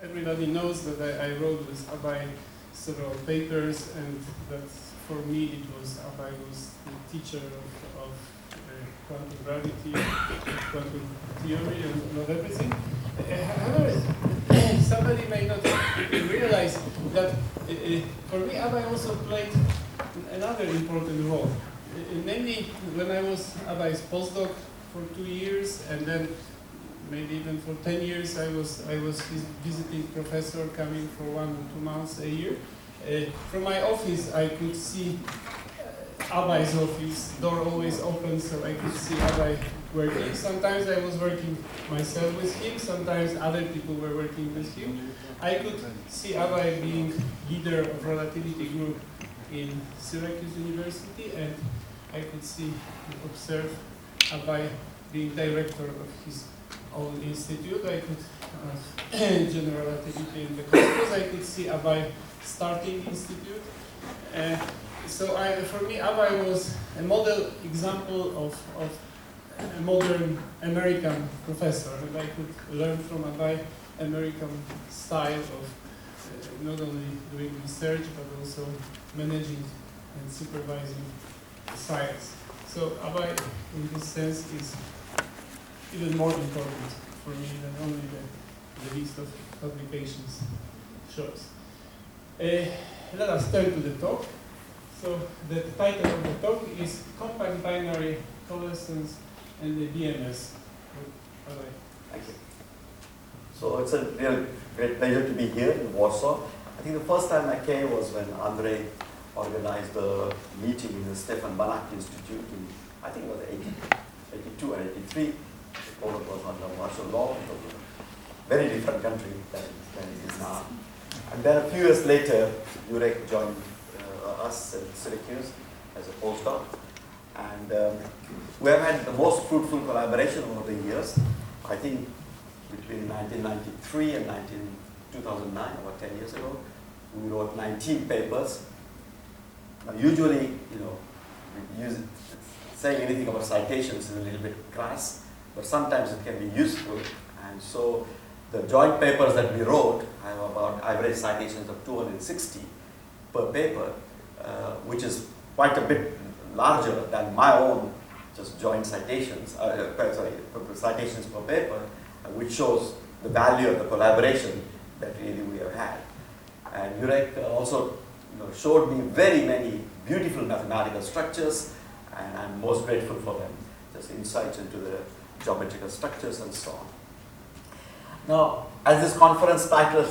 everybody knows that I wrote with Abhay several papers, and that for me it was Abhay was the teacher of quantum gravity, quantum theory, and everything. However, somebody may not realize that for me Abhay also played another important role. Namely, when I was Abhay's postdoc for 2 years, and then maybe even for 10 years, I was his visiting professor coming for 1 or 2 months a year. From my office, I could see Abhay's office, door always open, so I could see Abhay working. Sometimes I was working myself with him, sometimes other people were working with him. I could see Abhay being leader of relativity group in Syracuse University, and I could see, observe Abhay being director of his own institute. I could general relativity in the cosmos. I could see Abhay starting institute. So for me, Abhay was a model example of a modern American professor, and I could learn from Abhay American style of not only doing research but also managing and supervising science. So Abhay, in this sense, is even more important for me than only the list of publications shows. Let us turn to the talk. So the title of the talk is Compact Binary Coalescence and the BMS. Thank you. So it's a real great pleasure to be here in Warsaw. I think the first time I came was when Andrei organized a meeting in the Stefan Banach Institute in, I think it was 82 or 83. Poland was under martial law. It was a very different country than it is now. And then a few years later, Jurek joined us at Syracuse as a postdoc. And we have had the most fruitful collaboration over the years. I think between 1993 and 2009, about 10 years ago, we wrote 19 papers. Now, usually, saying anything about citations is a little bit crass, but sometimes it can be useful. And so the joint papers that we wrote have about average citations of 260 per paper, which is quite a bit larger than my own just joint citations, citations per paper, which shows the value of the collaboration that really we have had. And Jurek also showed me very many beautiful mathematical structures, and I'm most grateful for them, just insights into the geometrical structures and so on. Now, as this conference title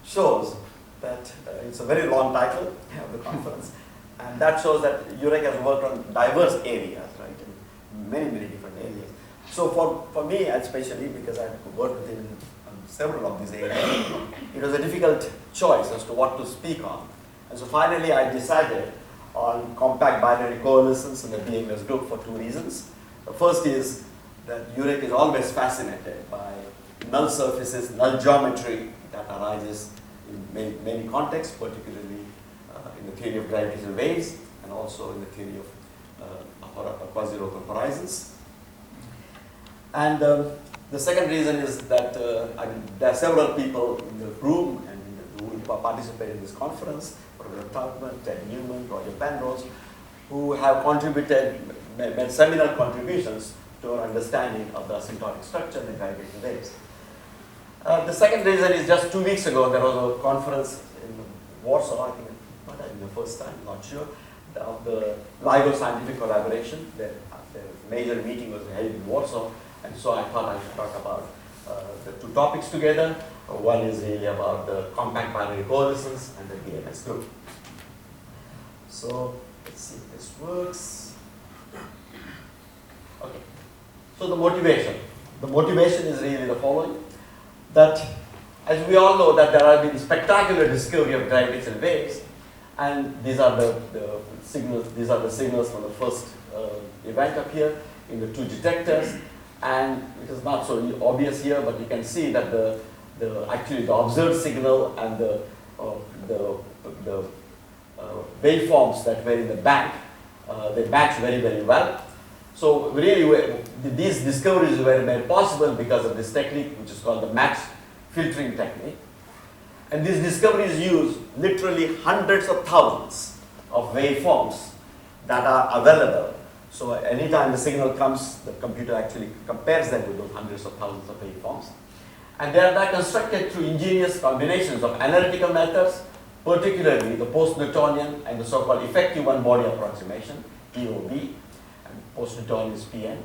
shows, that it's a very long title of the conference, and that shows that Jurek has worked on diverse areas, right, in many, many different areas. So for me, especially because I worked with him on several of these areas, it was a difficult choice as to what to speak on. And so finally, I decided on compact binary coalescence in the BMS group for 2 reasons. The first is that Jurek is always fascinated by null surfaces, null geometry that arises in many contexts, particularly in the theory of gravitational waves and also in the theory of quasi-local horizons. And the second reason is that there are several people in the room and who will participate in this conference, Professor Trautmann, Ted Newman, Roger Penrose, who have made seminal contributions to our understanding of the asymptotic structure and the gravitational waves. The second reason is just 2 weeks ago, there was a conference in Warsaw, I think, not the first time, not sure, of the LIGO scientific collaboration. The major meeting was held in Warsaw, and so I thought I should talk about the 2 topics together. One is really about the compact binary coalescence and the BMS group. So let's see if this works. Okay. So the motivation. The motivation is really the following. That, as we all know, that there have been spectacular discovery of gravitational waves, and these are the signals. These are the signals from the first event up here in the 2 detectors, and it is not so obvious here, but you can see that actually the observed signal and the waveforms that were in the bank, they match very, very well. So really, these discoveries were made possible because of this technique, which is called the match filtering technique. And these discoveries use literally hundreds of thousands of waveforms that are available. So anytime the signal comes, the computer actually compares them with those hundreds of thousands of waveforms. And they are constructed through ingenious combinations of analytical methods, particularly the post-Newtonian and the so-called effective one-body approximation, EOB, and post-Newtonian is PN,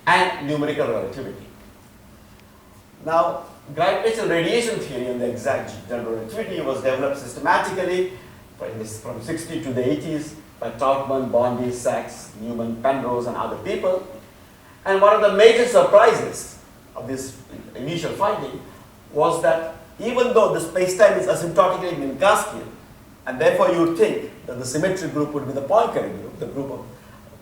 and numerical relativity. Now, gravitational radiation theory and the exact general relativity was developed systematically from 60 to the 80s by Trautmann, Bondi, Sachs, Newman, Penrose, and other people. And one of the major surprises of this initial finding was that even though the spacetime is asymptotically Minkowskian, and therefore you would think that the symmetry group would be the Poincare group, the group of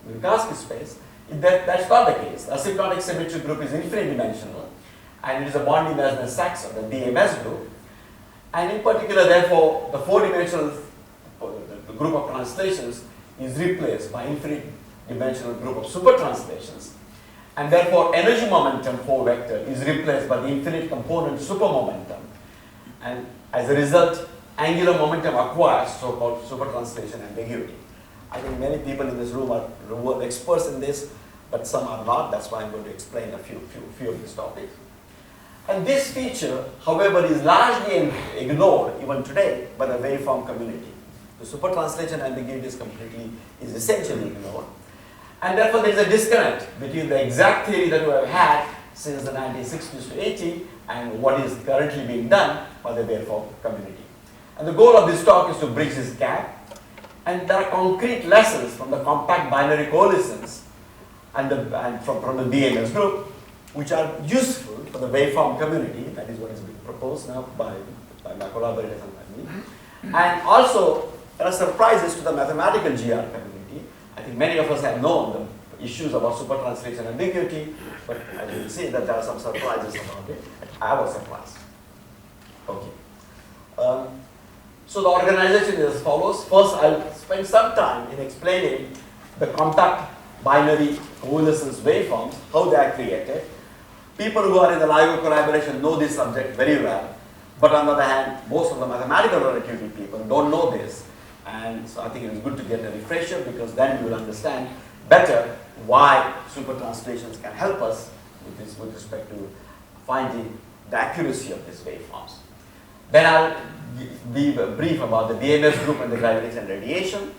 Minkowski space, that's not the case. The asymptotic symmetry group is infinite dimensional, and it is a Bondi, Mesner, Sachs, or the BMS group. And in particular, therefore, the four-dimensional the group of translations is replaced by infinite dimensional group of super translations. And therefore, energy momentum 4 vector is replaced by the infinite component super momentum. And as a result, angular momentum acquires so-called super translation ambiguity. I think many people in this room are experts in this, but some are not. That's why I'm going to explain a few of these topics. And this feature, however, is largely ignored even today by the waveform community. The super translation ambiguity is essentially ignored. And therefore, there is a disconnect between the exact theory that we have had since the 1960s to 80 and what is currently being done by the waveform community. And the goal of this talk is to bridge this gap. And there are concrete lessons from the compact binary coalescence and from the BMS group, which are useful for the waveform community. That is what is being proposed now by my collaborators and by me. And also, there are surprises to the mathematical GR community. I think many of us have known the issues about super translation ambiguity, but as you will see that there are some surprises about it. I was surprised. Okay. So the organization is as follows. First, I'll spend some time in explaining the compact binary coalescence waveforms, how they are created. People who are in the LIGO collaboration know this subject very well, but on the other hand, most of the mathematical relativity people don't know this. And so I think it is good to get a refresher, because then you will understand better why super translations can help us with respect to finding the accuracy of these waveforms. Then I'll be brief about the BMS group and the gravitational radiation,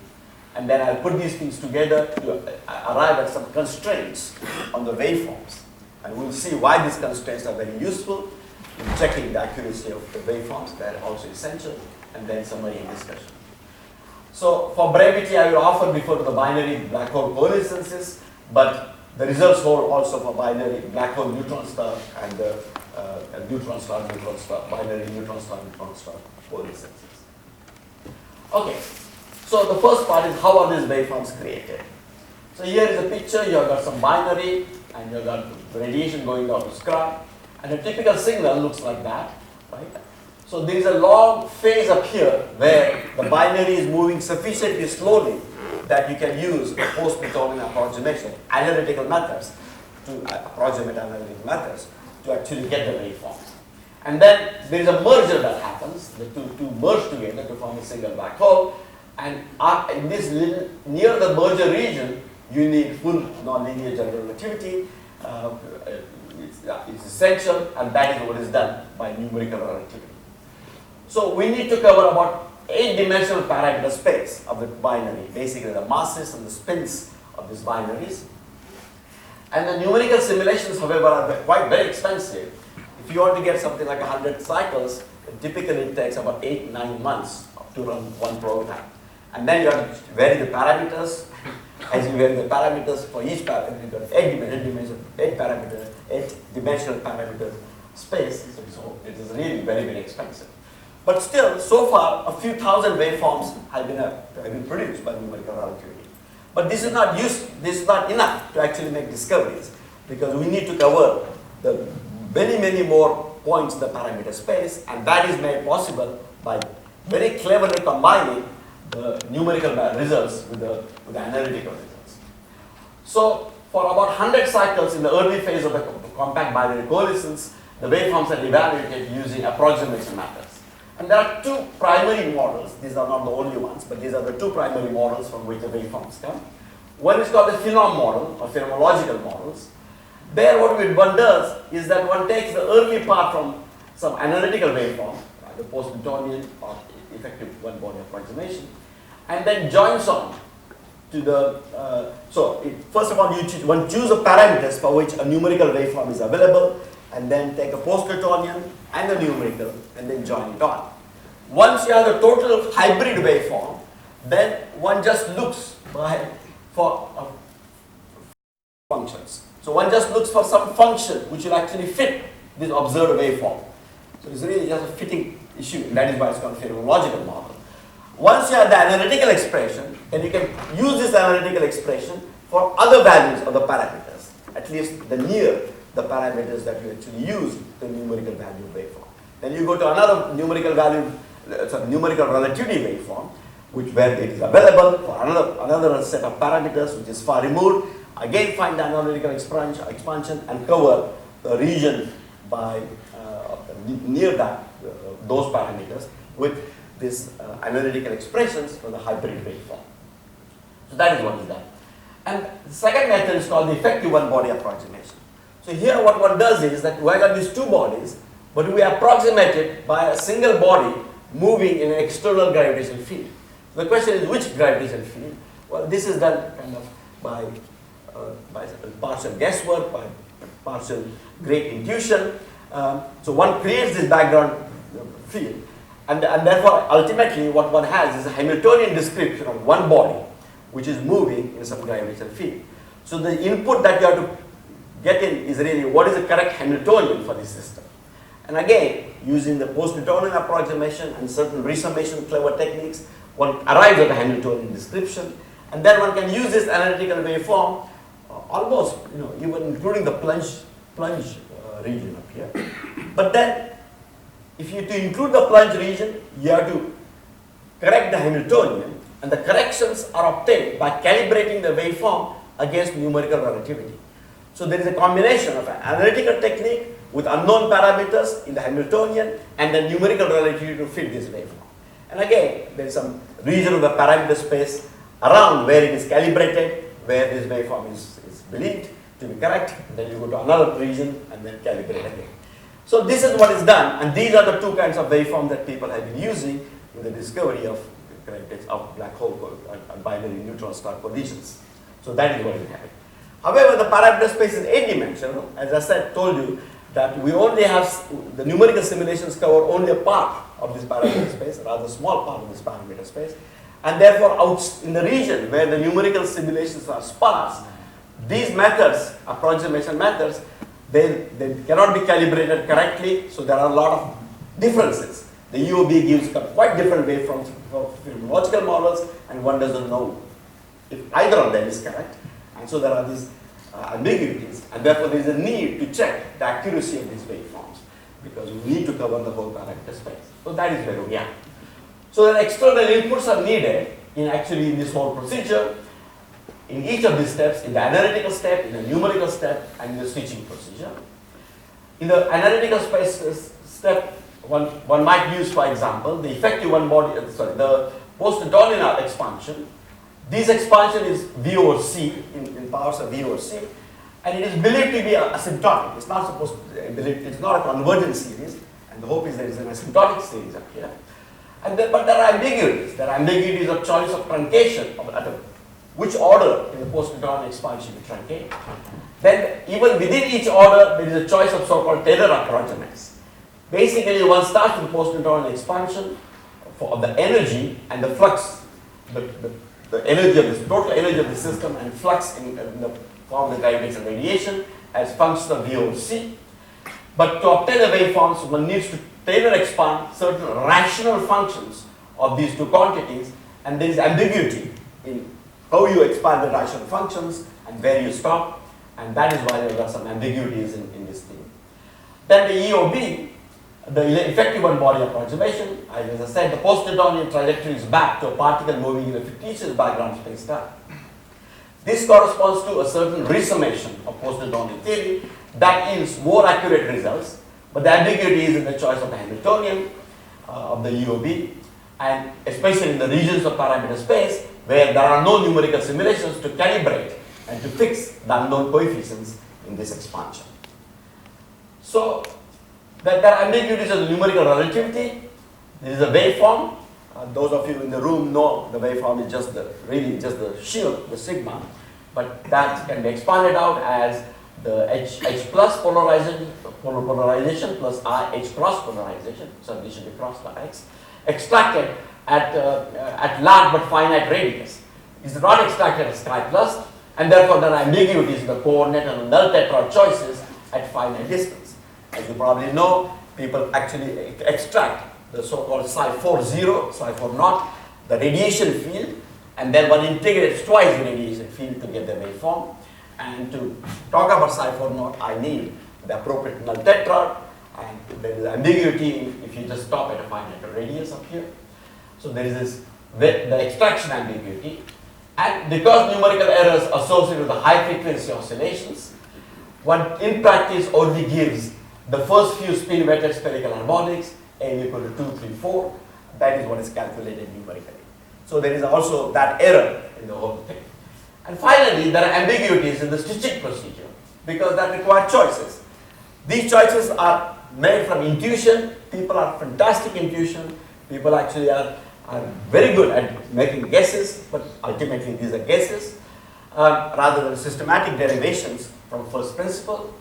and then I'll put these things together to arrive at some constraints on the waveforms. And we'll see why these constraints are very useful in checking the accuracy of the waveforms. They're also essential, and then summary and discussion. So for brevity, I will often refer to the binary black hole coalescences, but the results hold also for binary black hole neutron star and the neutron star, binary neutron star coalescences. Okay, so the first part is how are these waveforms created? So here is a picture. You have got some binary, and you have got radiation going out to scr, and a typical signal looks like that, right? So there is a long phase up here where the binary is moving sufficiently slowly that you can use post-Newtonian approximation, analytical methods, to approximate analytical methods to actually get the waveforms. And then there is a merger that happens, the two merge together to form a single black hole, and in this little, near the merger region, you need full nonlinear general relativity. It's essential, and that is what is done by numerical relativity. So we need to cover about 8-dimensional parameter space of the binary, basically the masses and the spins of these binaries. And the numerical simulations, however, are quite very expensive. If you want to get something like 100 cycles, typically it takes about 8-9 months to run one program. And then you have to vary the parameters. As you vary the parameters for each parameter, you have 8-dimensional parameter space. So it is really very, very expensive. But still, so far, a few thousand waveforms have been produced by numerical relativity. But this is not enough to actually make discoveries, because we need to cover the many, many more points in the parameter space, and that is made possible by very cleverly combining the numerical results with the analytical results. So for about 100 cycles in the early phase of the compact binary coalescence, the waveforms are evaluated using approximation methods. And there are two primary models. These are not the only ones, but these are the two primary models from which the waveforms come. One is called the phenom model, or phenomenological models. There what one does is that one takes the early part from some analytical waveform, the post-Newtonian or effective one-body approximation, and then joins on to the, first of all one choose the parameters for which a numerical waveform is available, and then take a post-Newtonian and the numerical, and then join it on. Once you have the total hybrid waveform, then one just looks for functions. So one just looks for some function which will actually fit this observed waveform. So it's really just a fitting issue, and that is why it's called phenomenological model. Once you have the analytical expression, then you can use this analytical expression for other values of the parameters, at least the near the parameters that you actually use the numerical value waveform. Then you go to another numerical value, numerical relativity waveform, where it is available for another set of parameters which is far removed. Again, find the analytical expansion and cover the region by near that those parameters with this analytical expressions for the hybrid waveform. So that is what is done. And the second method is called the effective one-body approximation. So here what one does is that we have got these two bodies, but we approximate it by a single body moving in an external gravitational field. So the question is, which gravitational field? Well, this is done kind of by partial guesswork, by partial great intuition. So one creates this background field, and therefore ultimately what one has is a Hamiltonian description of one body which is moving in some gravitational field. So the input that you have to get in is really what is the correct Hamiltonian for this system. And again, using the post-Newtonian approximation and certain resummation clever techniques, one arrives at a Hamiltonian description, and then one can use this analytical waveform almost, even including the plunge region up here. But then, if you to include the plunge region, you have to correct the Hamiltonian, and the corrections are obtained by calibrating the waveform against numerical relativity. So there is a combination of an analytical technique with unknown parameters in the Hamiltonian and the numerical relativity to fit this waveform. And again, there is some region of the parameter space around where it is calibrated, where this waveform is believed to be correct. And then you go to another region and then calibrate again. So this is what is done, and these are the two kinds of waveforms that people have been using in the discovery of black hole and binary neutron star collisions. So that is what is happening. However, the parameter space is 8-dimensional. As I told you that we only have the numerical simulations cover only a part of this parameter space, a rather small part of this parameter space, and therefore out in the region where the numerical simulations are sparse, these methods, approximation methods, they cannot be calibrated correctly, so there are a lot of differences. The UOB gives quite different waveforms for phenomenological models, and one doesn't know if either of them is correct. And so there are these ambiguities, and therefore there is a need to check the accuracy of these waveforms, because we need to cover the whole parameter space. So that is where we are. So the external inputs are needed in this whole procedure, in each of these steps, in the analytical step, in the numerical step, and in the switching procedure. In the analytical space step, one might use, for example, the effective the post-Newtonian expansion. This expansion is V over C, in powers of V over C, and it is believed to be asymptotic. It's not supposed to be believed, it's not a convergent series, and the hope is there is an asymptotic series up here. But there are ambiguities. There are ambiguities of choice of truncation, which order in the post-Newtonian expansion to truncate. Then even within each order, there is a choice of so-called Taylor approximates. Basically, one starts with the post-Newtonian expansion of the energy and the flux, the energy of this total energy of the system and flux in the form of the gravitational radiation as functions of V over C. But to obtain the waveforms, one needs to Taylor expand certain rational functions of these two quantities, and there is ambiguity in how you expand the rational functions and where you stop, and that is why there are some ambiguities in this thing. Then the EOB, the effective one-body approximation, as I said, the post-Newtonian trajectory is back to a particle moving in a fictitious background space-time. This corresponds to a certain resummation of post-Newtonian theory that yields more accurate results, But the ambiguity is in the choice of the Hamiltonian of the UOB, and especially in the regions of parameter space where there are no numerical simulations to calibrate and to fix the unknown coefficients in this expansion. So that there are ambiguities of the numerical relativity. This is a waveform. Those of you in the room know the waveform is just really just the shield, the sigma, but that can be expanded out as the H plus polarization plus H cross polarization, so this should be crossed by X, extracted at large but finite radius. Is not extracted as chi plus, and therefore there are ambiguities in the coordinate and the null tetrad choices at finite distance. As you probably know, people actually extract the so-called psi4 0, psi4 the radiation field, and then one integrates twice the radiation field to get the waveform. And to talk about psi4 I need the appropriate null tetrad, and there is ambiguity if you just stop at a finite radius up here. So there is this the extraction ambiguity, and because numerical errors associated with the high frequency oscillations, one in practice only gives the first few spin weighted spherical harmonics, n equal to 2, 3, 4. That is what is calculated numerically. So there is also that error in the whole thing. And finally, there are ambiguities in the stitching procedure because that requires choices. These choices are made from intuition. People are fantastic intuition. People actually are very good at making guesses, but ultimately these are guesses rather than systematic derivations from first principle.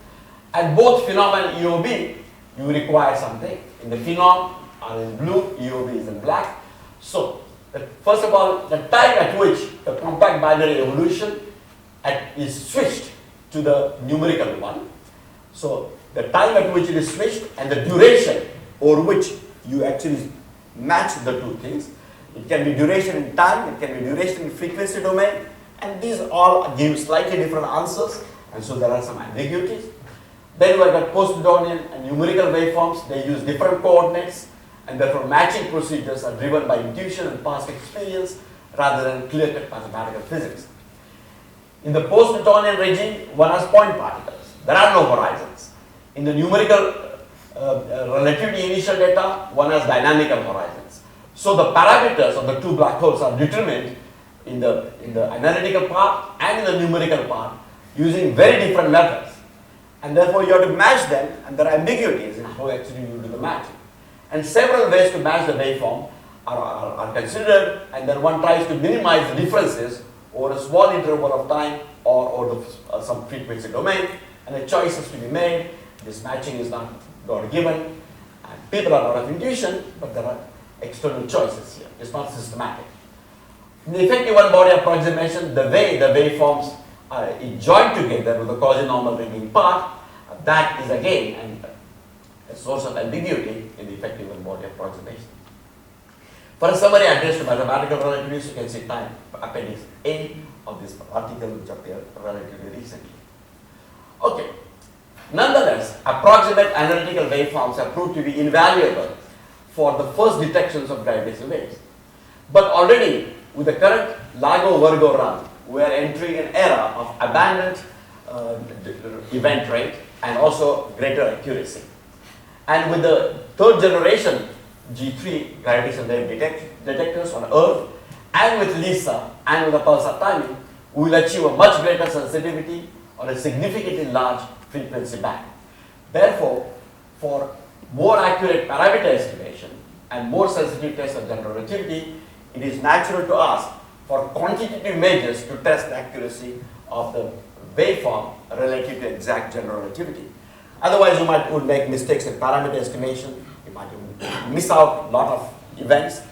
And both phenom and EOB, you require something. In the phenom are in blue, EOB is in black. So first of all, the time at which the compact binary evolution is switched to the numerical one. So the time at which it is switched and the duration over which you actually match the two things. It can be duration in time, it can be duration in frequency domain, and these all give slightly different answers, and so there are some ambiguities. Then we have got post-Newtonian and numerical waveforms. They use different coordinates, and therefore matching procedures are driven by intuition and past experience rather than clear-cut mathematical physics. In the post-Newtonian regime, one has point particles. There are no horizons. In the numerical relativity initial data, one has dynamical horizons. So the parameters of the two black holes are determined in the analytical part and in the numerical part using very different methods. And therefore you have to match them, and there are ambiguities in how actually you do the matching. And several ways to match the waveform are considered, and then one tries to minimize the differences over a small interval of time or over some frequency domain, and a choice has to be made. This matching is not God given, and people are out of intuition, but there are external choices here. It's not systematic. In the effective one-body approximation, the way the waveforms are joined together with the quasi-normal ringing part, that is again a source of ambiguity in the effective one-body approximation. For a summary address to mathematical relativities, you can see time appendix A of this article which appeared relatively recently. Okay. Nonetheless, approximate analytical waveforms have proved to be invaluable for the first detections of gravitational waves. But already, with the current LIGO-Virgo run, we are entering an era of abundant event rate and also greater accuracy. And with the third generation G3 gravitational wave detectors on Earth, and with LISA and with the pulsar timing, we will achieve a much greater sensitivity on a significantly large frequency band. Therefore, for more accurate parameter estimation and more sensitive tests of general relativity, it is natural to ask for quantitative measures to test the accuracy of the waveform relative to exact general relativity. Otherwise, you would make mistakes in parameter estimation. You might miss out a lot of events.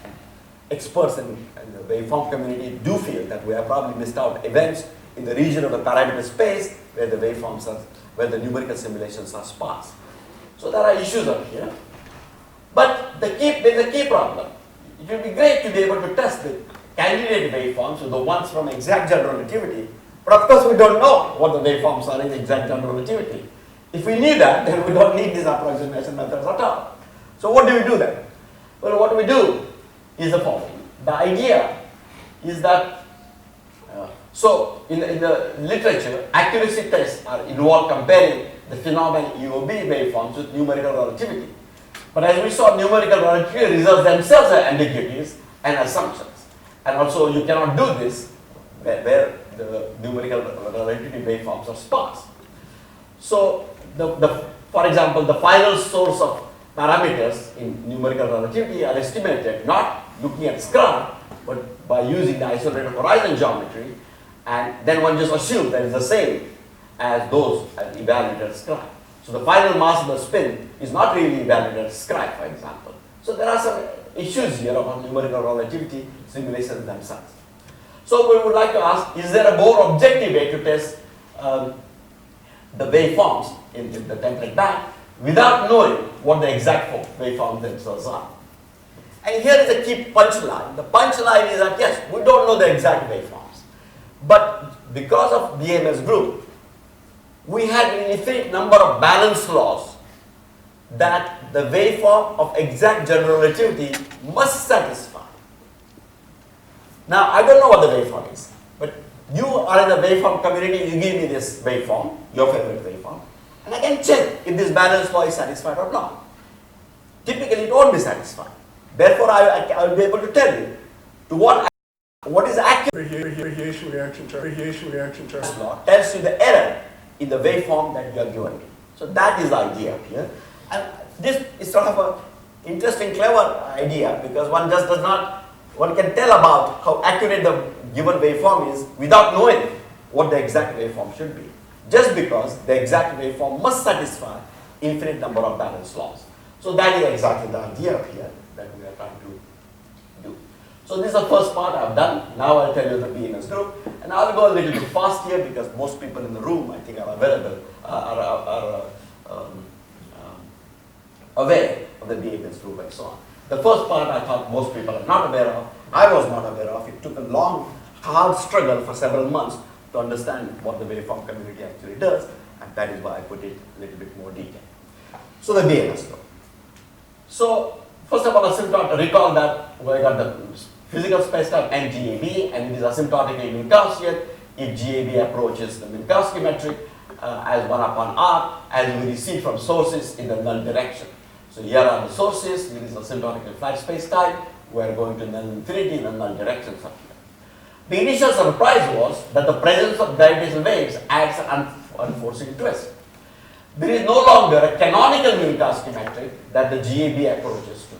Experts in the waveform community do feel that we have probably missed out events in the region of the parameter space where the waveforms are, where the numerical simulations are sparse. So there are issues up here. But there is a key problem. It would be great to be able to test the candidate waveforms with the ones from exact general relativity. But of course, we don't know what the waveforms are in exact general relativity. If we knew that, then we don't need these approximation methods at all. So what do we do then? Well, what we do is the following. The idea is that, so in the literature, accuracy tests involve comparing the phenomenon UOB waveforms with numerical relativity. But as we saw, numerical relativity results themselves are ambiguities and assumptions. And also you cannot do this where the numerical relativity waveforms are sparse. So for example, the final source of parameters in numerical relativity are estimated not looking at SCR, but by using the isolated horizon geometry, and then one just assumes that it's the same as those at evaluated SCR. So the final mass of the spin is not really evaluated SCR, for example. So there are some issues here about numerical relativity simulations themselves. So we would like to ask, is there a more objective way to test the waveforms in the template band without knowing what the exact waveforms themselves are? And here is a key punchline. The punchline is that yes, we don't know the exact waveforms. But because of BMS group, we had an infinite number of balance laws that the waveform of exact general relativity must satisfy. Now, I don't know what the waveform is, but you are in the waveform community, you give me this waveform, your favorite waveform, and I can check if this balance law is satisfied or not. Typically, it won't be satisfied. Therefore, I will be able to tell you to what is accurate. Radiation reaction term. Law tells you the error in the waveform that you are given. So that is the idea here. And this is sort of an interesting, clever idea because one just does not, one can tell about how accurate the given waveform is without knowing what the exact waveform should be. Just because the exact waveform must satisfy infinite number of balance laws. So that is exactly the idea here that we are trying to do. So this is the first part I've done. Now I'll tell you the BMS group. And I'll go a little bit fast here because most people in the room, I think, are available, aware of the BMS group and so on. The first part I thought most people are not aware of. I was not aware of. It took a long, hard struggle for several months to understand what the waveform community actually does, and that is why I put it a little bit more detail. So the BMS group. So first of all, recall that we got the physical spacetime and GAB, and it is asymptotically Minkowskian if GAB approaches the Minkowski metric as 1 upon r as we receive from sources in the null direction. So here are the sources, this is asymptotically flat spacetime, we are going to null infinity in the null direction from here. The initial surprise was that the presence of gravitational waves adds an unforeseen twist. There is no longer a canonical Minkowski metric that the GAB approaches to.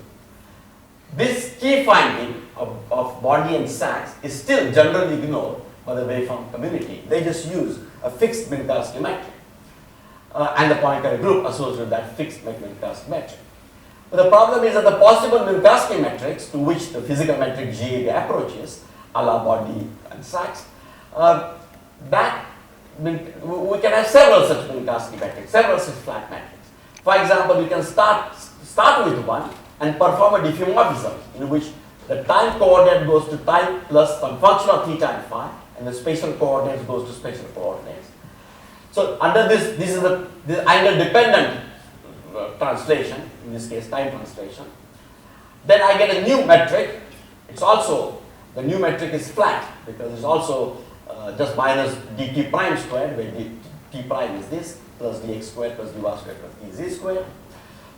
This key finding of Bondi and Sachs is still generally ignored by the waveform community. They just use a fixed Minkowski metric and the Poincare group associated with that fixed Minkowski metric. But the problem is that the possible Minkowski metrics to which the physical metric GAB approaches, a la Bondi and Sachs, we can have several such Minkowski metrics, several such flat metrics. For example, you can start with one and perform a diffeomorphism in which the time coordinate goes to time plus some function of theta and phi, and the spatial coordinates goes to spatial coordinates. So under this is the angle dependent translation, in this case time translation. Then I get a new metric. It's also, the new metric is flat because it's also just minus dt prime squared, where t prime is this, plus dx squared plus dy squared plus dz squared.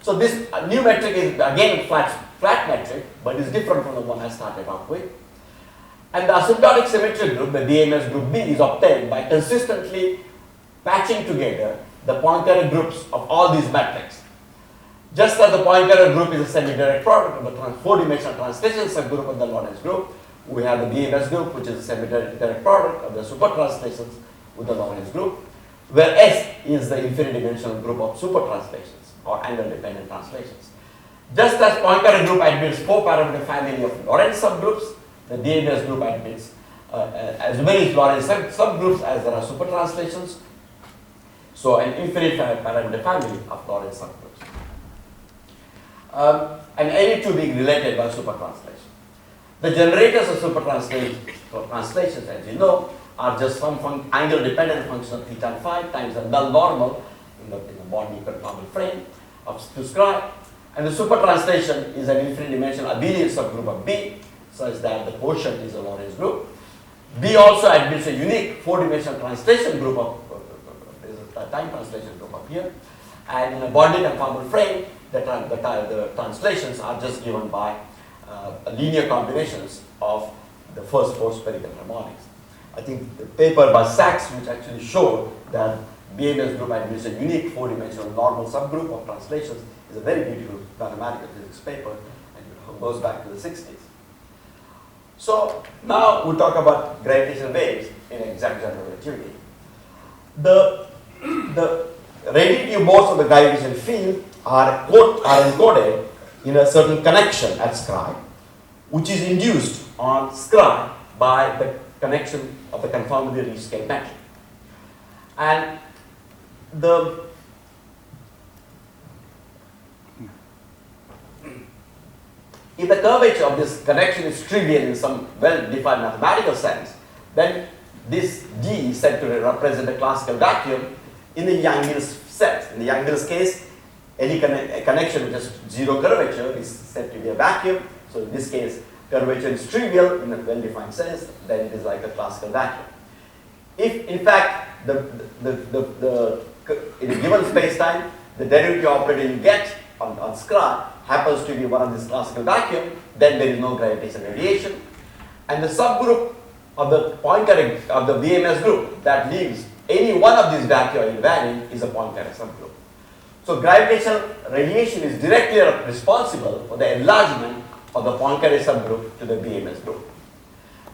So this new metric is again flat metric, but is different from the one I started off with. And the asymptotic symmetric group, the BMS group B, is obtained by consistently patching together the Poincare groups of all these metrics. Just as the Poincare group is a semi-direct product of the four-dimensional translation subgroup of the Lorentz group, we have the BMS group, which is a semi-direct product of the super translations with the Lorentz group, where S is the infinite-dimensional group of super translations or angle-dependent translations. Just as Poincare group admits four-parameter family of Lorentz subgroups, the BMS group admits as many Lorentz subgroups as there are super translations. So an infinite parameter family of Lorentz subgroups. And any two being related by super translation. The generators of super translations, as you know, are just some angle-dependent function of theta and phi times the null normal in the Bondi conformal frame of to scribe. And the super translation is an infinite-dimensional abelian subgroup of B, such that the quotient is a Lorentz group. B also admits a unique four-dimensional translation group of time translation group up here. And in a Bondi conformal frame, the translations are just given by linear combinations of the first 4 spherical harmonics. I think the paper by Sachs, which actually showed that BMS group administers a unique 4-dimensional normal subgroup of translations, is a very beautiful mathematical physics paper, and it goes back to the 60s. So now we talk about gravitational waves in exact general relativity. The radiative modes of the gravitational field are encoded in a certain connection at scri, which is induced on scri by the connection of the conformally rescaled metric. And if the curvature of this connection is trivial in some well-defined mathematical sense, then this D is said to represent a classical vacuum in the Yang-Mills sense. In the Yang-Mills case, any connection which has 0 curvature is said to be a vacuum. So in this case, curvature is trivial in a well-defined sense, then it is like a classical vacuum. If in fact in a given space-time, the derivative operator you get on scri happens to be one of this classical vacuum, then there is no gravitational radiation. And the subgroup of the Poincare of the BMS group that leaves any one of these vacui invariant is a Poincare subgroup. So gravitational radiation is directly responsible for the enlargement of the Poincare subgroup to the BMS group.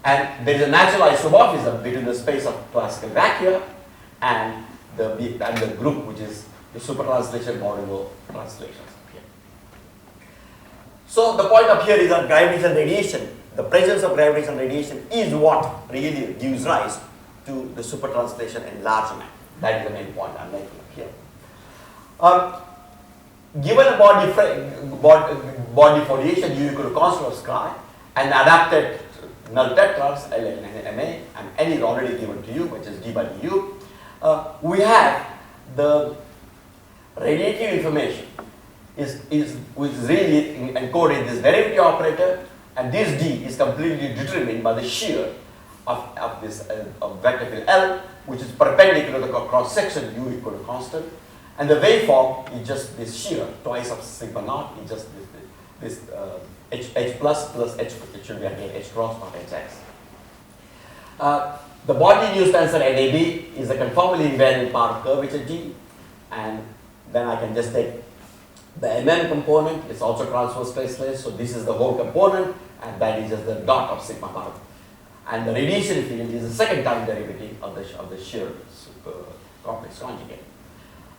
And there is a natural isomorphism between the space of classical vacua and the group which is the supertranslation modulo translations up here. So the point up here is that gravitational radiation, the presence of gravitational radiation is what really gives rise to the supertranslation enlargement. That is the main point I'm making up here. Given a Bondi foliation U equal to constant of scri and adapted null tetrals L and MA, and N is already given to you, which is d by du, we have the radiative information which is really encoded in this derivative operator, and this D is completely determined by the shear of this vector field L, which is perpendicular to the cross section U equal to constant, and the waveform is just this shear twice of sigma naught, is just this H plus H, it should be again H cross not HX. The Bondi new tensor NAB is the conformally invariant part of curvature G, and then I can just take the MM component, it's also transverse spaceless, so this is the whole component, and that is just the dot of sigma naught. And the radiation field is the second time derivative of the shear complex conjugate.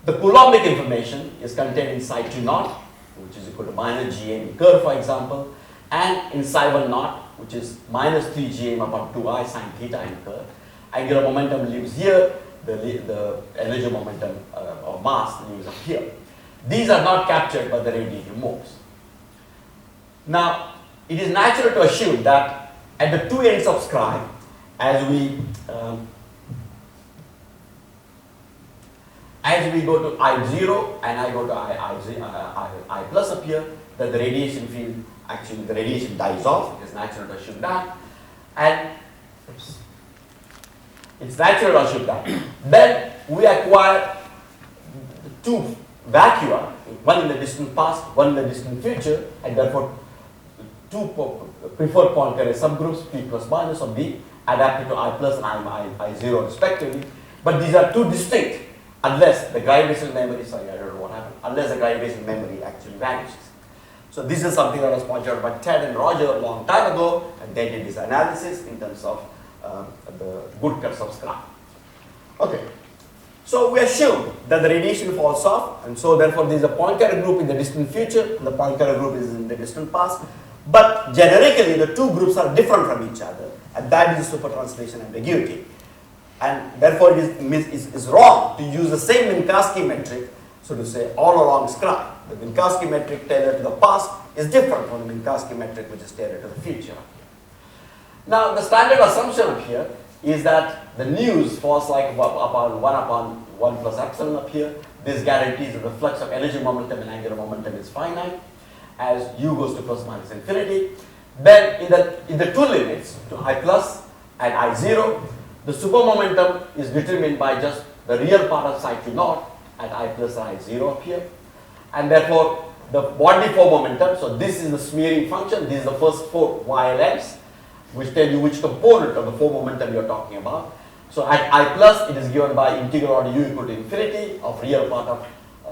The Coulombic information is contained in psi 2 naught, which is equal to minus GM curve, for example, and in psi 1 naught, which is minus 3 GM upon 2I sine theta in curve. Angular momentum lives here, the energy momentum of mass lives up here. These are not captured by the radiative modes. Now, it is natural to assume that at the two ends of scri, as we go to I0 and I go to I plus up here, that the radiation field, actually the radiation dies off. It is natural to assume that. And it's natural to assume that. Then we acquire two vacua, one in the distant past, one in the distant future, and therefore two preferred Poincare subgroups, P plus minus or B, adapted to I plus and I0 respectively. But these are two distinct unless the gravitational memory, sorry, I don't know what happened, unless the gravitational memory actually vanishes. So this is something that was pointed out by Ted and Roger a long time ago, and they did this analysis in terms of the good cuts of scri. Okay, so we assume that the radiation falls off, and so therefore there is a Poincare group in the distant future, and the Poincare group is in the distant past. But generically, the two groups are different from each other, and that is supertranslation ambiguity. And therefore, it is wrong to use the same Minkowski metric, so to say, all along scri. The Minkowski metric tailored to the past is different from the Minkowski metric which is tailored to the future. Now, the standard assumption up here is that the news falls like upon 1 plus epsilon up here. This guarantees that the flux of energy momentum and angular momentum is finite as u goes to plus minus infinity. Then in the two limits, to I plus and I0, the supermomentum is determined by just the real part of psi 2 naught at I plus and I 0 up here. And therefore, the Bondi 4 momentum, so this is the smearing function, these are the first 4 YLMs, which tell you which component of the 4 momentum you're talking about. So at I plus, it is given by integral on u equal to infinity of real part of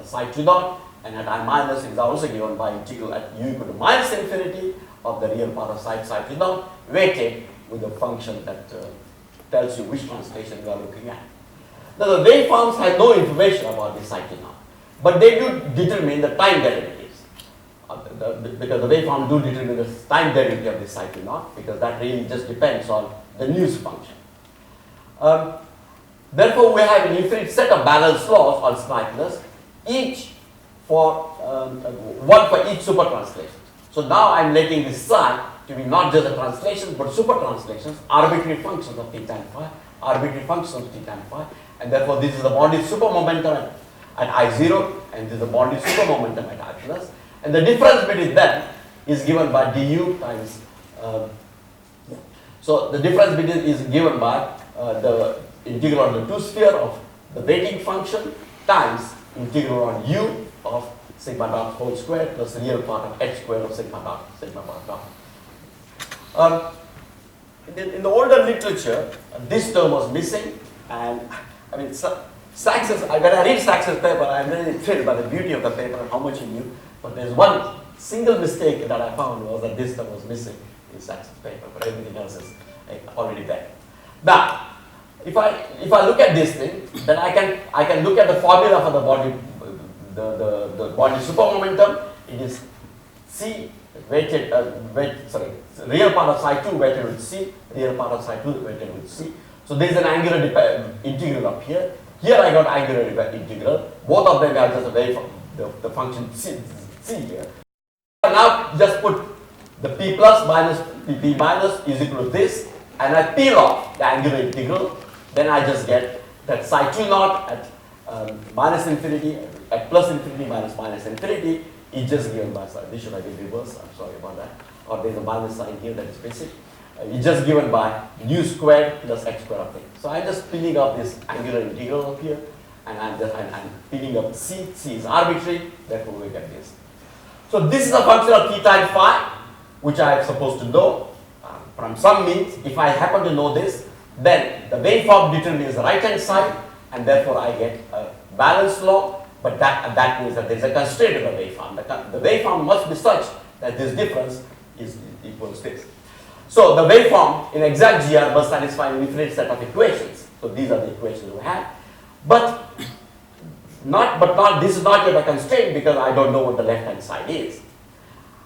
psi 2 naught, and at I minus, it is also given by integral at u equal to minus infinity of the real part of psi 2 naught, weighted with the function that tells you which translation you are looking at. Now the waveforms have no information about this psi 2 naught, but they do determine the time derivatives. Because the waveform do determine the time derivative of this psi 2 naught, because that really just depends on the news function. Therefore, we have an infinite set of balanced laws on slightness, each for one for each super translation. So now I'm letting this psi to be not just a translation, but super translations, arbitrary functions of theta and phi, arbitrary functions of theta and phi, and therefore this is the Bondi super momentum at I0, and this is the Bondi super momentum at I plus. And the difference between them is given by du times, so the difference between is given by the integral on the 2 sphere of the weighting function times integral on u of sigma dot whole square plus the real part of h square of sigma dot dot. In the older literature, this term was missing, and I mean, Sachs's, when I read Sachs's paper, I'm really thrilled by the beauty of the paper and how much he knew. But there's one single mistake that I found was that this term was missing in Sachs's paper, but everything else is already there. Now, if I look at this thing, then I can look at the formula for the Bondi the Bondi super momentum. It is c weighted real part of psi 2 weighted with c, real part of psi 2 weighted with c. So there is an angular integral up here. Here I got angular integral. Both of them are just a way from the function c here. Now just put the p plus minus p minus is equal to this, and I peel off the angular integral. Then I just get that psi 2 naught at minus infinity, at plus infinity minus infinity is just given by psi. This should have been reversed. I'm sorry about that. Or there's a minus sign here that is basic. It's just given by u squared plus x squared of thing. So I'm just peeling up this angular integral up here, and I'm peeling up c. C is arbitrary, therefore we get this. So this is a function of theta and phi, which I am supposed to know from some means. If I happen to know this, then the waveform determines the right hand side, and therefore I get a balanced law. But that means that there is a constraint in the waveform. The waveform must be such that this difference is equals this. So the waveform in exact GR must satisfy an infinite set of equations. So these are the equations we have. But this is not yet a constraint because I don't know what the left hand side is.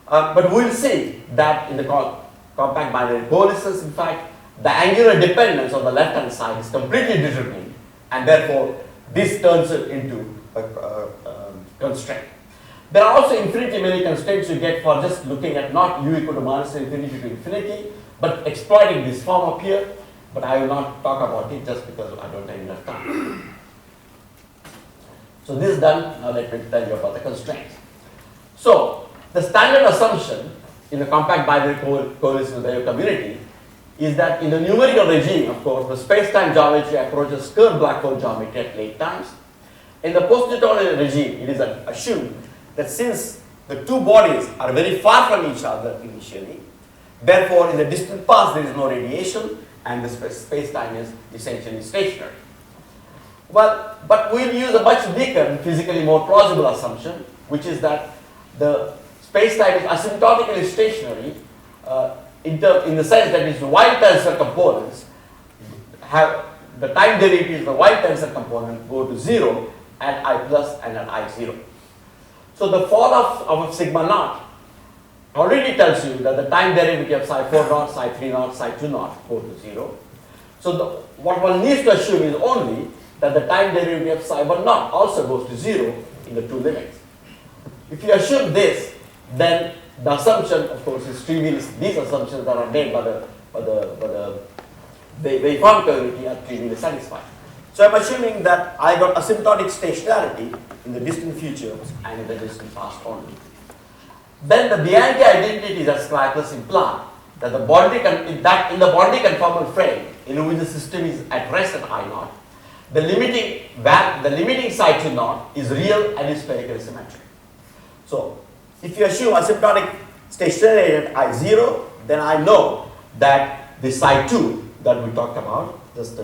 But we'll see that in the compact binary coalescence, in fact, the angular dependence on the left hand side is completely determined, and therefore this turns it into a constraint. There are also infinitely many constraints you get for just looking at not u equal to minus infinity to infinity, but exploiting this form up here. But I will not talk about it just because I don't have enough time. So this is done. Now let me tell you about the constraints. So the standard assumption in the compact binary coalescence community is that in the numerical regime, of course, the space-time geometry approaches curved black hole geometry at late times. In the post-Newtonian regime, it is assumed that since the two bodies are very far from each other initially, therefore in the distant past there is no radiation and the space-time is essentially stationary. Well, but we'll use a much weaker and physically more plausible assumption, which is that the space-time is asymptotically stationary in the sense that its white tensor components have the time derivative of the white tensor component go to 0 at I plus and at I0. So the fall of sigma naught already tells you that the time derivative of psi 4 naught, psi 3 naught, psi 2 naught go to 0. So what one needs to assume is only that the time derivative of psi 1 naught also goes to 0 in the two limits. If you assume this, then the assumption, of course, is trivial. These assumptions that are made by the waveform community are trivially satisfied. So I'm assuming that I got asymptotic stationarity in the distant future and in the distant past only. Then the Bianchi identities as Clapeyron imply that in the Bondi conformal frame in which the system is at rest at I naught, the limiting psi to naught is real and is spherically symmetric. So if you assume asymptotic stationary at I0, then I know that the psi 2 that we talked about just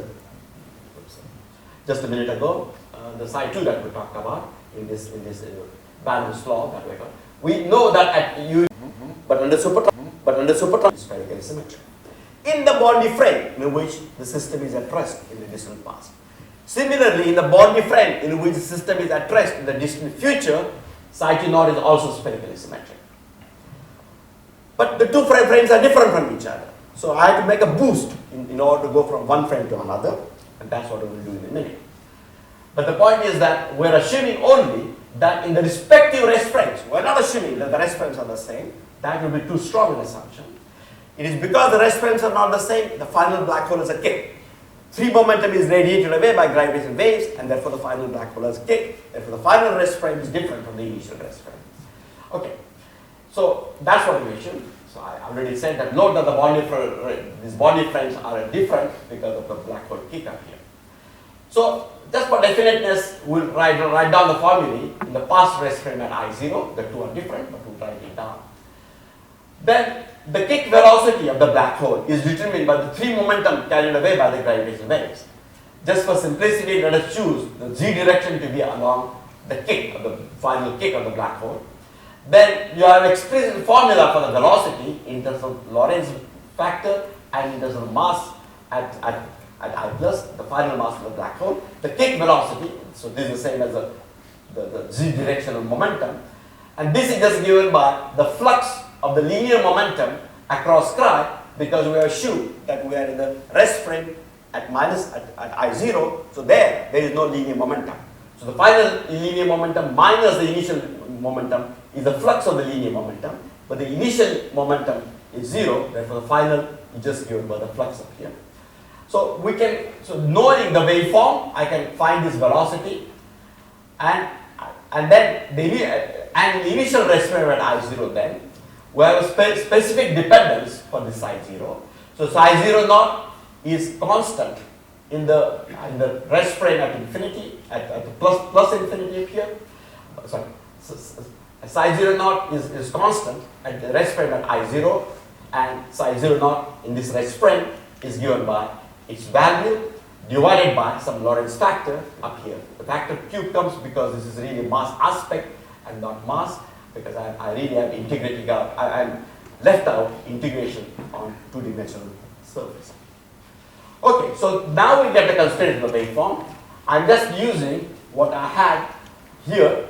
a minute ago, the psi 2 that we talked about in this Penrose law that we got, we know that at U, but under supertransport is spherically symmetric. In the Bondi frame in which the system is at rest in the distant past. Similarly, in the Bondi frame in which the system is at rest in the distant future, psi 2 naught is also spherically symmetric. But the two frames are different from each other. So I have to make a boost in order to go from one frame to another, and that's what we will do in a minute. But the point is that we're assuming only that in the respective rest frames, we're not assuming that the rest frames are the same. That will be too strong an assumption. It is because the rest frames are not the same, the final black hole is a kick. Free momentum is radiated away by gravitational waves, and therefore the final black hole has a kick. Therefore the final rest frame is different from the initial rest frame. Okay, so that's what we mentioned. So I already said that note that these Bondi frames are different because of the black hole kick up here. So just for definiteness, we'll write down the formulae in the past rest frame at I0. The two are different, but we'll write it down. Then the kick velocity of the black hole is determined by the free momentum carried away by the gravitational waves. Just for simplicity, let us choose the z direction to be along the kick of the final kick of the black hole. Then you have explicit formula for the velocity in terms of Lorentz factor and in terms of mass at I plus, the final mass of the black hole. The kick velocity, so this is the same as the z directional momentum. And this is just given by the flux of the linear momentum across Cry, because we assume that we are in the rest frame at I0, so there is no linear momentum. So the final linear momentum minus the initial momentum is the flux of the linear momentum, but the initial momentum is 0, therefore the final is just given by the flux up here. So knowing the waveform, I can find this velocity, and then the initial rest frame at I0 then, we have a specific dependence for this psi 0. So psi 0 naught is constant in the rest frame at infinity, at the plus infinity up here. Sorry, psi 0 naught is constant at the rest frame at I0, and psi 0 naught in this rest frame is given by its value divided by some Lorentz factor up here. The factor Q comes because this is really mass aspect and not mass, because I really am integrating out, I'm left out integration on two-dimensional surface. Okay, so now we get the constraint of the waveform. I'm just using what I had here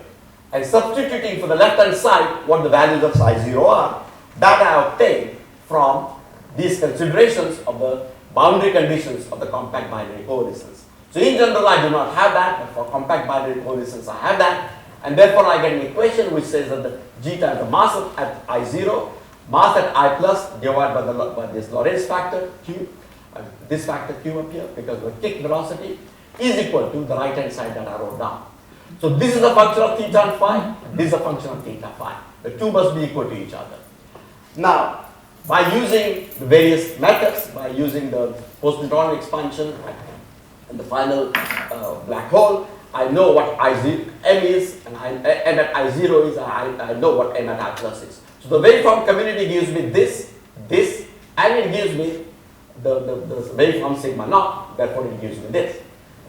and substituting for the left-hand side what the values of psi 0 are, that I obtained from these considerations of the boundary conditions of the compact binary coalescence. So in general, I do not have that, but for compact binary coalescence, I have that. And therefore, I get an equation which says that the g times the mass at I0, mass at I plus divided by this Lorentz factor Q, this factor Q up here, because the kick velocity is equal to the right-hand side that I wrote down. So this is a function of theta and phi, this is a function of theta phi. The two must be equal to each other. Now, by using the various methods, by using the post-neutronic expansion and the final black hole, I know what M is, and M at I0 is, I know what M at I plus is. So the waveform community gives me this, and it gives me the waveform sigma naught, therefore it gives me this.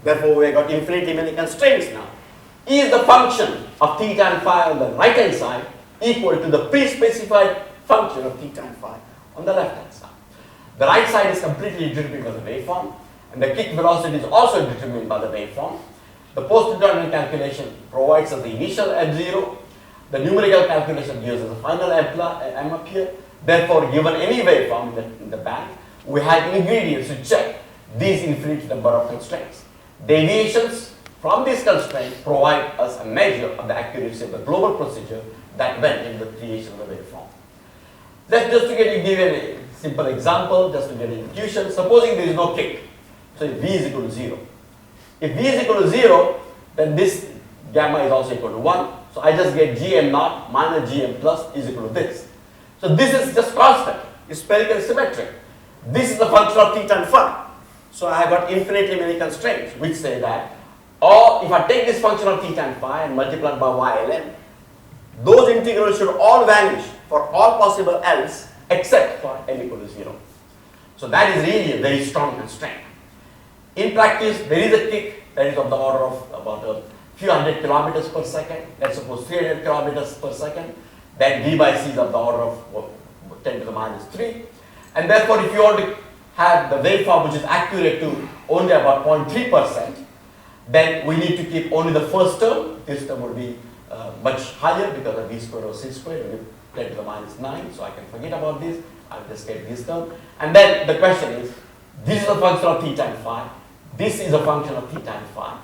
Therefore we have got infinitely many constraints now. Is the function of theta and phi on the right hand side equal to the pre-specified function of theta and phi on the left hand side? The right side is completely determined by the waveform, and the kick velocity is also determined by the waveform. The post-neutronic calculation provides us the initial M0. The numerical calculation gives us the final M up here. Therefore, given any waveform in the band, we have ingredients to check these infinite number of constraints. Deviations from these constraints provide us a measure of the accuracy of the global procedure that went in the creation of the waveform. Let's just to give you a simple example, just to get an intuition. Supposing there is no kick, so if V is equal to 0. If V is equal to 0, then this gamma is also equal to 1. So I just get Gm naught minus Gm plus is equal to this. So this is just constant. It's spherically symmetric. This is the function of theta and phi. So I have got infinitely many constraints which say that, or if I take this function of theta and phi and multiply it by y ln, those integrals should all vanish for all possible else except for l equal to 0. So that is really a very strong constraint. In practice, there is a kick that is of the order of about a few hundred kilometers per second, let's suppose 300 kilometers per second, then v by c is of the order of 10 to the minus 3. And therefore, if you want to have the waveform which is accurate to only about 0.3%, then we need to keep only the first term. This term will be much higher because of v squared or c squared, will be 10 to the minus 9, so I can forget about this. I'll just get this term. And then the question is, this is a function of theta and phi, this is a function of theta and phi,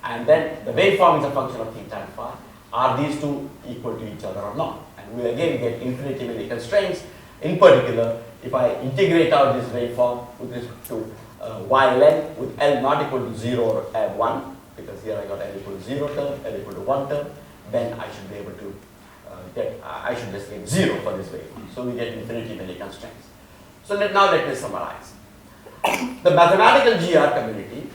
and then the waveform is a function of theta and phi. Are these two equal to each other or not? And we again get infinitely many constraints. In particular, if I integrate out this waveform with respect to y ln with L not equal to 0 or 1, because here I got L equal to 0 term, L equal to 1 term, then I should be able to I should just get 0 for this waveform. So we get infinitely many constraints. So now let me summarize. The mathematical GR community,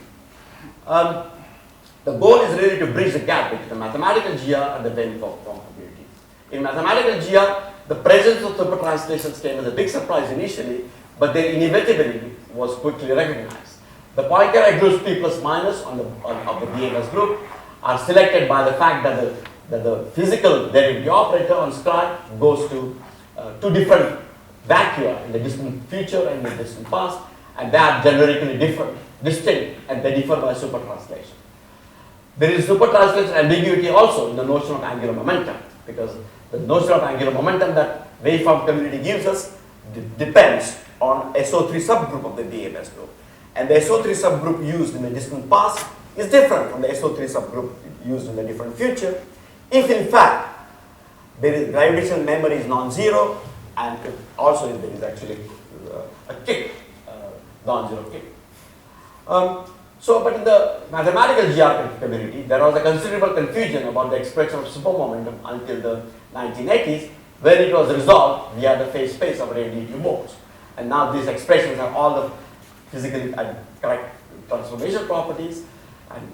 the goal is really to bridge the gap between the mathematical GR and the waveform community. In mathematical GR, the presence of super translations came as a big surprise initially, but their inevitability was quickly recognized. The Poincare groups P plus minus of the BMS group are selected by the fact that the physical derivative operator on scribe goes to two different vacua in the distant future and the distant past, and they are generically distinct, and they differ by super translation. There is super translation ambiguity also in the notion of angular momentum, because the notion of angular momentum that waveform community gives us depends on SO3 subgroup of the BMS group. And the SO3 subgroup used in the distant past is different from the SO3 subgroup used in the different future. If in fact there is gravitational memory is non-zero, and also if there is actually a kick, non-zero kick. But in the mathematical GR community, there was a considerable confusion about the expression of supermomentum until the 1980s, where it was resolved via the phase space of radiative modes. And now these expressions have all the physically correct transformation properties, and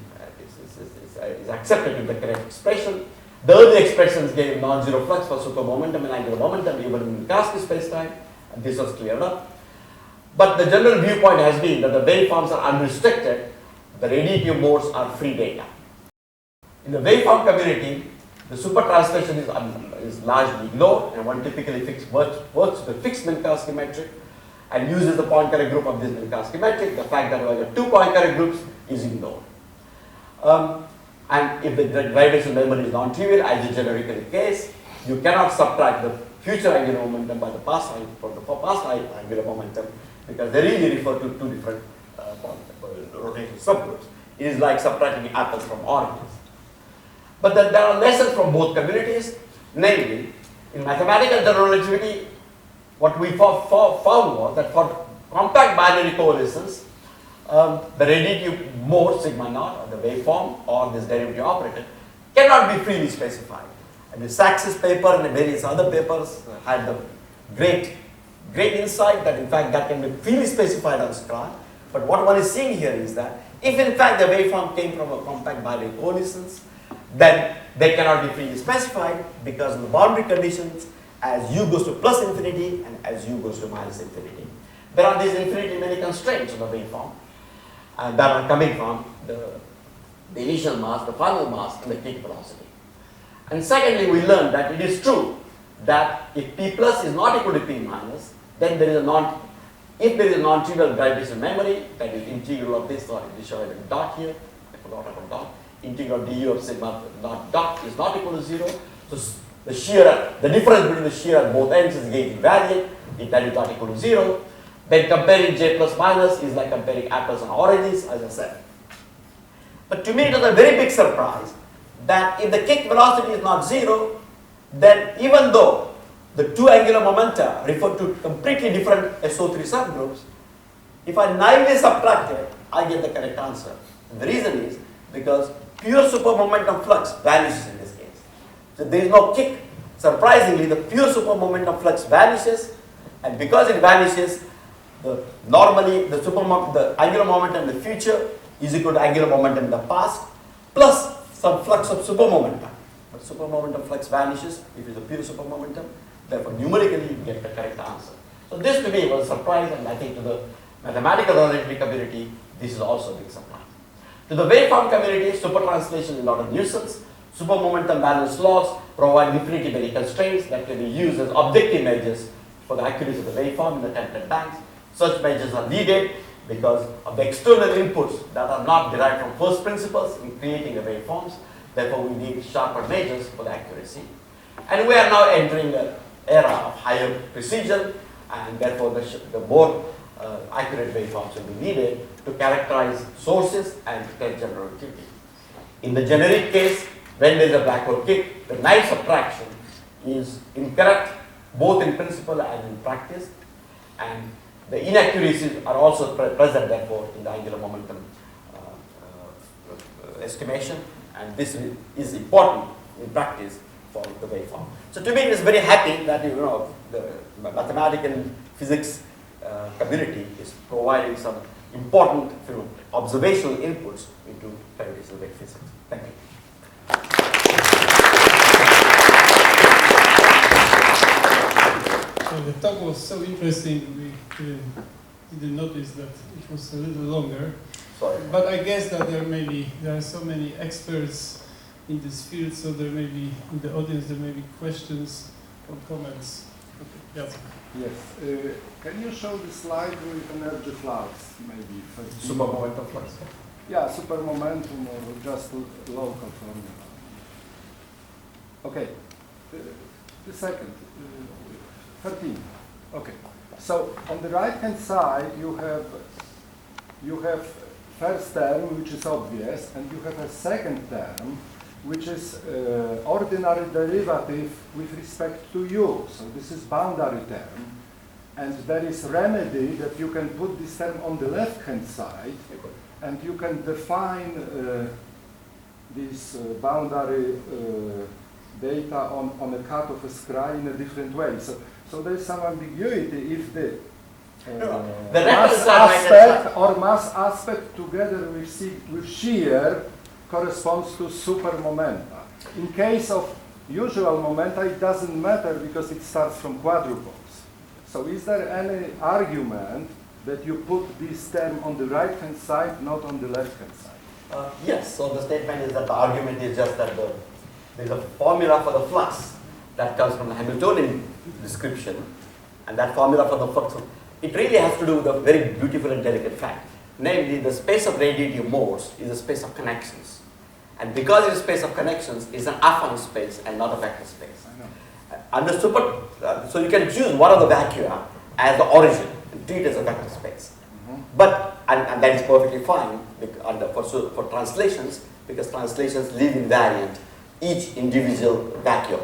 is accepted in the correct expression. The early expressions gave non-zero flux for supermomentum and angular momentum even in Minkowski spacetime, and this was cleared up. But the general viewpoint has been that the waveforms are unrestricted, the radiative modes are free data. In the waveform community, the super translation is largely ignored, and one typically works with a fixed Minkowski metric and uses the Poincare group of this Minkowski metric. The fact that there are two Poincare groups is ignored. And if the gravitational memory is non-trivial, as is generically the case, you cannot subtract the future angular momentum by the past angular momentum, because they really refer to two different rotational subgroups. It is like subtracting apples from oranges. But there are lessons from both communities, namely, in mathematical general relativity, what we found was that for compact binary coalescence, the radiative mode sigma naught, or the waveform, or this derivative operator, cannot be freely specified. And the Sachs's paper and the various other papers had the great insight that in fact that can be freely specified on scribe. But what one is seeing here is that if in fact the waveform came from a compact binary coalescence, then they cannot be freely specified, because in the boundary conditions, as u goes to plus infinity and as u goes to minus infinity, there are these infinitely many constraints on the waveform, and that are coming from the initial mass, the final mass, and the kick velocity. And secondly, we learned that it is true that if p plus is not equal to p minus, then there is if there is a non-trivial gravitational memory, that is integral of this, or this show a dot here, I forgot about dot, integral du of sigma dot is not equal to 0. So the difference between the shear at both ends is gauge invariant, if that is not equal to 0. Then comparing j plus minus is like comparing apples and oranges, as I said. But to me it was a very big surprise that if the kick velocity is not 0, then even though the two angular momenta refer to completely different SO3 subgroups, if I naively subtract it, I get the correct answer. And the reason is because pure supermomentum flux vanishes in this case. So there is no kick. Surprisingly, the pure supermomentum flux vanishes, and because it vanishes, Normally the angular momentum in the future is equal to angular momentum in the past plus some flux of supermomentum. But supermomentum flux vanishes if it is a pure supermomentum. Therefore, numerically you get the correct answer. So this to me was a surprise, and I think to the mathematical relativity community, this is also a big surprise. To the waveform community, supertranslation is not a nuisance. Supermomentum balance laws provide infinity many constraints that can be used as objective measures for the accuracy of the waveform in the template banks. Such measures are needed because of the external inputs that are not derived from first principles in creating the waveforms. Therefore, we need sharper measures for the accuracy. And we are now entering an era of higher precision, and therefore the more accurate waveforms will be needed to characterize sources and to test general relativity. In the generic case, when there is a black hole kick, the naive subtraction is incorrect both in principle and in practice, and the inaccuracies are also present therefore in the angular momentum estimation, and this is important in practice for the waveform. So to me it is very happy that the mathematical physics community is providing some important observational inputs into gravitational wave physics. Thank you. So the talk was so interesting, we didn't notice that it was a little longer. Sorry. But I guess that there are so many experts in this field, so there may be, in the audience, there may be questions or comments. Okay. Yes. Yes. Can you show the slide with energy flux, maybe? Supermomentum flux. Yeah, supermomentum or just local formula. Okay. The second, 13. Okay. So on the right-hand side, you have first term, which is obvious, and you have a second term, which is ordinary derivative with respect to u. So this is boundary term. And there is remedy that you can put this term on the left-hand side, and you can define this boundary data on a cut of a scr in a different way. So there is some ambiguity if the mass aspect or mass aspect together with shear corresponds to supermomenta. In case of usual momenta, it doesn't matter because it starts from quadruples. So is there any argument that you put this term on the right-hand side, not on the left-hand side? Yes, so the statement is that the argument is just that there is a formula for the flux that comes from the Hamiltonian description, and that formula for the flux, it really has to do with a very beautiful and delicate fact. Namely, the space of radiative modes is a space of connections. And because it's a space of connections, it's an affine space and not a vector space. I know. Under so you can choose one of the vacua as the origin and treat it as a vector space. But, and that is perfectly fine for translations, because translations leave invariant each individual vacuum.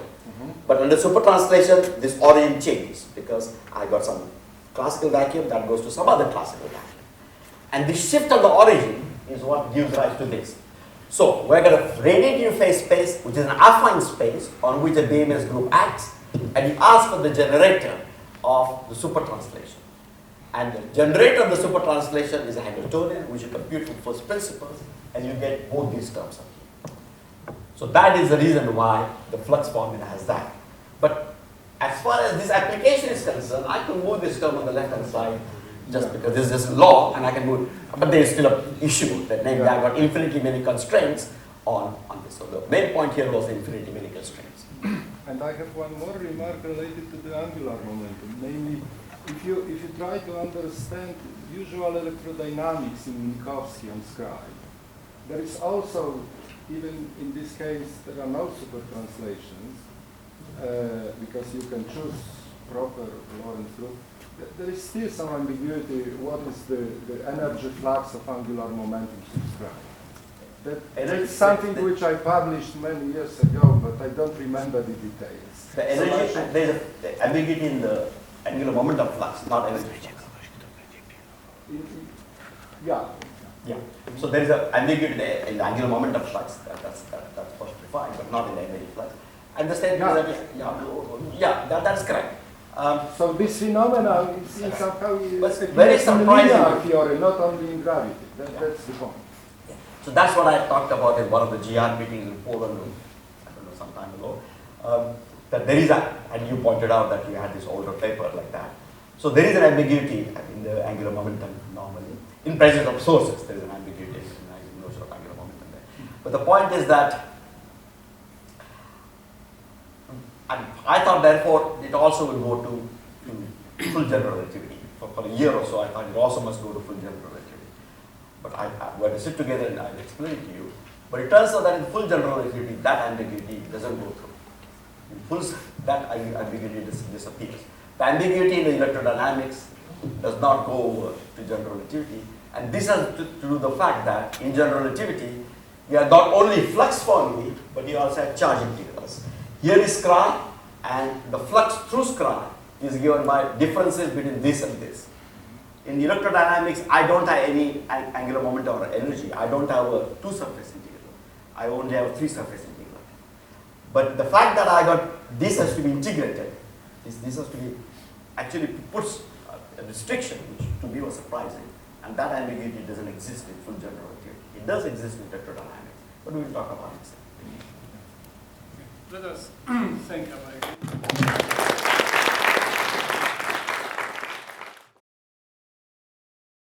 But under supertranslation, this origin changes, because I got some classical vacuum that goes to some other classical vacuum. And the shift of the origin is what gives rise to this. So we're going to radiative phase space, which is an affine space on which a BMS group acts, and you ask for the generator of the supertranslation. And the generator of the supertranslation is a Hamiltonian, which you compute from first principles, and you get both these terms up here. So that is the reason why the flux formula has that. But as far as this application is concerned, I can move this term on the left-hand side just because this is law, and I can move. But there is still an issue that namely I got infinitely many constraints on this. So the main point here was infinitely many constraints. And I have one more remark related to the angular momentum. Namely, if you try to understand usual electrodynamics in Minkowski and scribe, there is also, even in this case, there are no super translations because you can choose proper Lorentz group. There is still some ambiguity. What is the energy flux of angular momentum subscribed? That's something which I published many years ago, but I don't remember the details. The energy, there is an ambiguity in the angular momentum flux, not energy. Yeah. Yeah. So there is an ambiguity in the angular momentum flux. That's perfectly fine, but not in the energy flux. And the statement is that, that's correct. So this phenomenon is in somehow very appears in surprising. linear theory, not only in gravity. That's the point. So that's what I talked about in one of the GR meetings in Poland, I don't know, some time ago. That there is and you pointed out that you had this older paper like that. So there is an ambiguity in the angular momentum normally. In presence of sources, there is an ambiguity in the notion of angular momentum there. But the point is that, and I thought therefore it also will go to full general relativity. For a year or so, I thought it also must go to full general relativity. But we had to sit together and I'll explain it to you. But it turns out that in full general relativity, that ambiguity doesn't go through. In full, that ambiguity disappears. The ambiguity in the electrodynamics does not go over to general relativity. And this has to do with the fact that in general relativity, you have not only flux formulae, but you also have charge integrals. Here is scr, and the flux through scr is given by differences between this and this. In electrodynamics, I don't have any angular momentum or energy. I don't have a two surface integral. I only have a three surface integral. But the fact that I got this has to be integrated, this has to be actually puts a restriction, which to me was surprising. And that ambiguity doesn't exist in full general relativity. It does exist in electrodynamics, but we will talk about it. Let us thank Abhay.